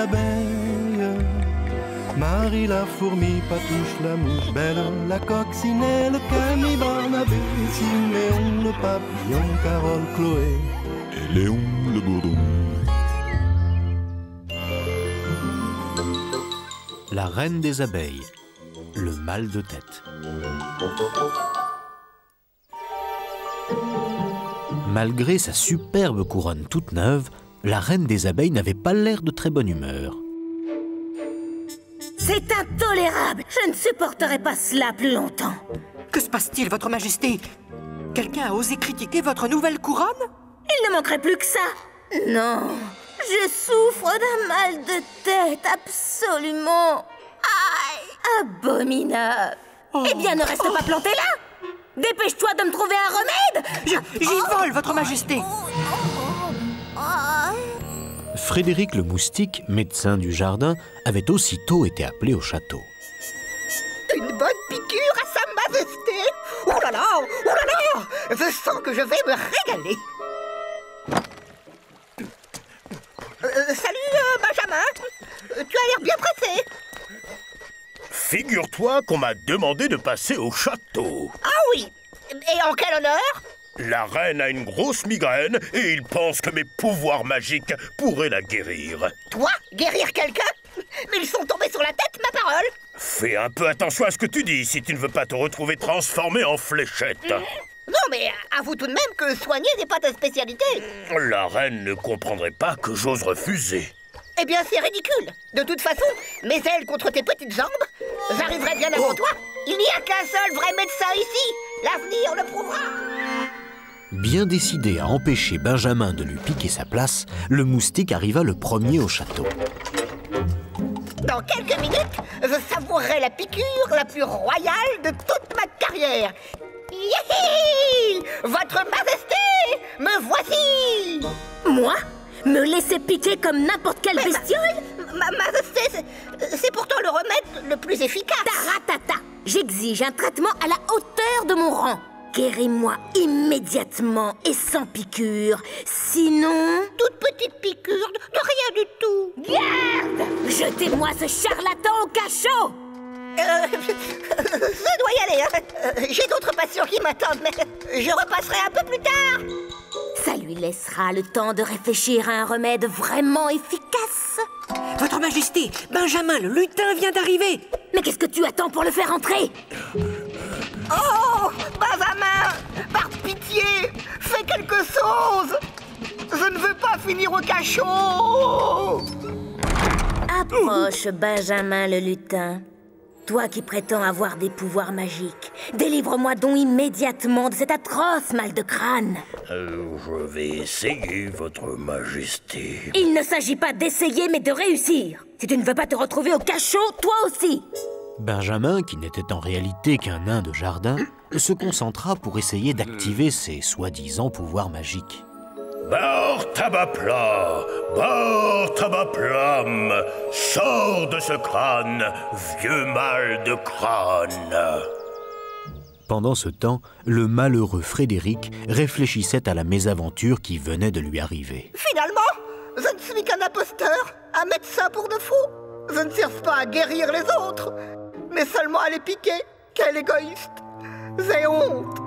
abeilles. Marie la fourmi, Patouche la mouche, Belle la coccinelle, Camille Barnabé, Siméon le papillon, Carole Chloé et Léon le bourdon. La reine des abeilles, le mal de tête. Malgré sa superbe couronne toute neuve, la reine des abeilles n'avait pas l'air de très bonne humeur. C'est intolérable! Je ne supporterai pas cela plus longtemps. Que se passe-t-il, votre majesté? Quelqu'un a osé critiquer votre nouvelle couronne? Il ne manquerait plus que ça. Non, je souffre d'un mal de tête absolument... abominable. Eh bien, ne reste pas planté là. Dépêche-toi de me trouver un remède. J'y vole, votre majesté. Frédéric le moustique, médecin du jardin, avait aussitôt été appelé au château. Une bonne piqûre à sa majesté. Oh là là, oh là là. Je sens que je vais me régaler. Salut, Benjamin. Tu as l'air bien pressé. Figure-toi qu'on m'a demandé de passer au château. Ah oui. Et en quel honneur? La reine a une grosse migraine et il pense que mes pouvoirs magiques pourraient la guérir. Toi, guérir quelqu'un? Mais ils sont tombés sur la tête, ma parole. Fais un peu attention à ce que tu dis si tu ne veux pas te retrouver transformé en fléchette. Non, mais avoue tout de même que soigner n'est pas ta spécialité. La reine ne comprendrait pas que j'ose refuser. Eh bien, c'est ridicule. De toute façon, mes ailes contre tes petites jambes, j'arriverai bien avant toi. Il n'y a qu'un seul vrai médecin ici. L'avenir le prouvera. Bien décidé à empêcher Benjamin de lui piquer sa place, le moustique arriva le premier au château. Dans quelques minutes, je savourerai la piqûre la plus royale de toute ma carrière. Yéhi! Votre majesté, me voici! Moi? Me laisser piquer comme n'importe quelle bestiole? Ma majesté, c'est pourtant le remède le plus efficace. Taratata! J'exige un traitement à la hauteur de mon rang. Guéris-moi immédiatement et sans piqûre. Sinon... Toute petite piqûre, de rien du tout. Garde! Jetez-moi ce charlatan au cachot! Je dois y aller, hein. J'ai d'autres patients qui m'attendent, mais je repasserai un peu plus tard. Ça lui laissera le temps de réfléchir à un remède vraiment efficace. Votre majesté, Benjamin le lutin vient d'arriver. Mais qu'est-ce que tu attends pour le faire entrer? Oh, Benjamin, par pitié, fais quelque chose. Je ne veux pas finir au cachot. Approche, Benjamin le lutin. Toi qui prétends avoir des pouvoirs magiques, délivre-moi donc immédiatement de cet atroce mal de crâne. Je vais essayer, votre majesté. Il ne s'agit pas d'essayer, mais de réussir. Si tu ne veux pas te retrouver au cachot, toi aussi. Benjamin, qui n'était en réalité qu'un nain de jardin, se concentra pour essayer d'activer ses soi-disant pouvoirs magiques. Bar tabac plat, sors de ce crâne, vieux mal de crâne. Pendant ce temps, le malheureux Frédéric réfléchissait à la mésaventure qui venait de lui arriver. Finalement, je ne suis qu'un imposteur, un médecin pour de faux. Je ne cherche pas à guérir les autres, mais seulement à les piquer. Quel égoïste! J'ai honte.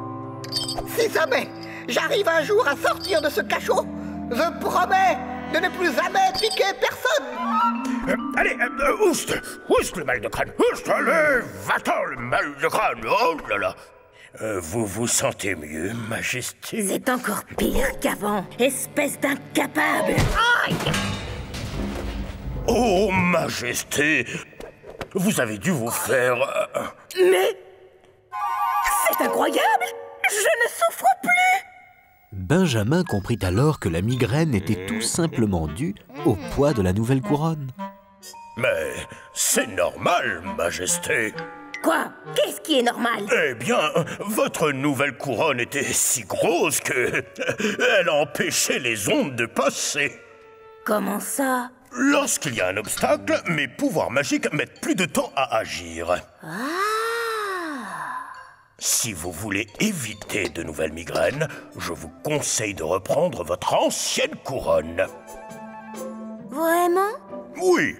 Si jamais j'arrive un jour à sortir de ce cachot, je promets de ne plus jamais piquer personne. Allez, oust le mal de crâne, oust, allez, va-t'en le mal de crâne, oh là là. Vous vous sentez mieux, majesté? C'est encore pire qu'avant, espèce d'incapable. Aïe! Oh, majesté, vous avez dû vous faire... Mais... c'est incroyable! Je ne souffre plus! Benjamin comprit alors que la migraine était tout simplement due au poids de la nouvelle couronne. Mais c'est normal, majesté. Quoi? Qu'est-ce qui est normal? Eh bien, votre nouvelle couronne était si grosse que... elle empêchait les ondes de passer. Comment ça? Lorsqu'il y a un obstacle, mes pouvoirs magiques mettent plus de temps à agir. Ah! Si vous voulez éviter de nouvelles migraines, je vous conseille de reprendre votre ancienne couronne. Vraiment? Oui.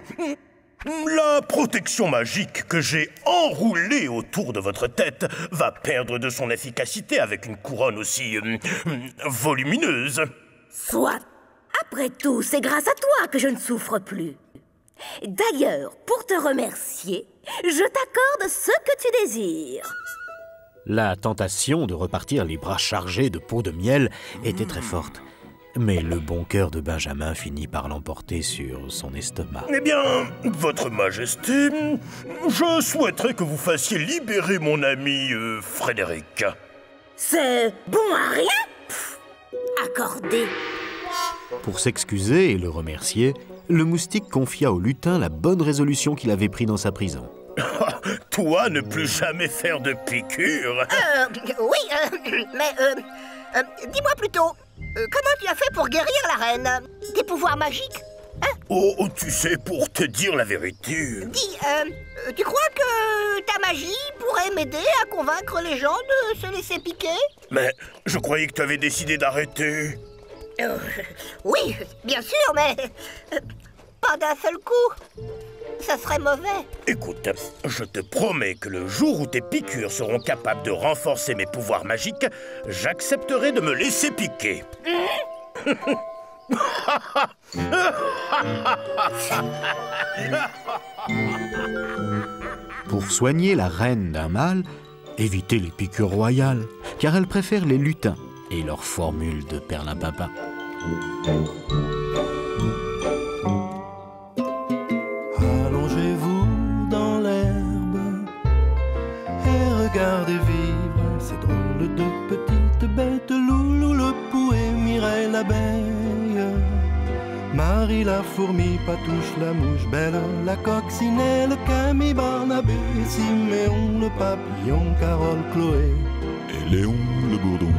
La protection magique que j'ai enroulée autour de votre tête va perdre de son efficacité avec une couronne aussi volumineuse. Soit. Après tout, c'est grâce à toi que je ne souffre plus. D'ailleurs, pour te remercier, je t'accorde ce que tu désires. La tentation de repartir les bras chargés de pots de miel était très forte. Mais le bon cœur de Benjamin finit par l'emporter sur son estomac. Eh bien, votre majesté, je souhaiterais que vous fassiez libérer mon ami Frédéric. C'est bon à rien? Pff, accordé. Pour s'excuser et le remercier, le moustique confia au lutin la bonne résolution qu'il avait prise dans sa prison. Toi, ne plus jamais faire de piqûres. Oui, mais dis-moi plutôt, comment tu as fait pour guérir la reine? Des pouvoirs magiques? Oh, tu sais, pour te dire la vérité... Dis, tu crois que ta magie pourrait m'aider à convaincre les gens de se laisser piquer? Mais je croyais que tu avais décidé d'arrêter. Oui, bien sûr, mais pas d'un seul coup. Ça serait mauvais. Écoute, je te promets que le jour où tes piqûres seront capables de renforcer mes pouvoirs magiques, j'accepterai de me laisser piquer. Pour soigner la reine d'un mal, évitez les piqûres royales, car elle préfère les lutins et leur formule de perlimpinpin. Allongez-vous dans l'herbe et regardez vivre ces drôles de petites bêtes. Loulou le pou et Mireille l'abeille, Marie la fourmi, Patouche la mouche, Belle la coccinelle, Camille Barnabé, Siméon le papillon, Carole, Chloé et Léon le bourdon.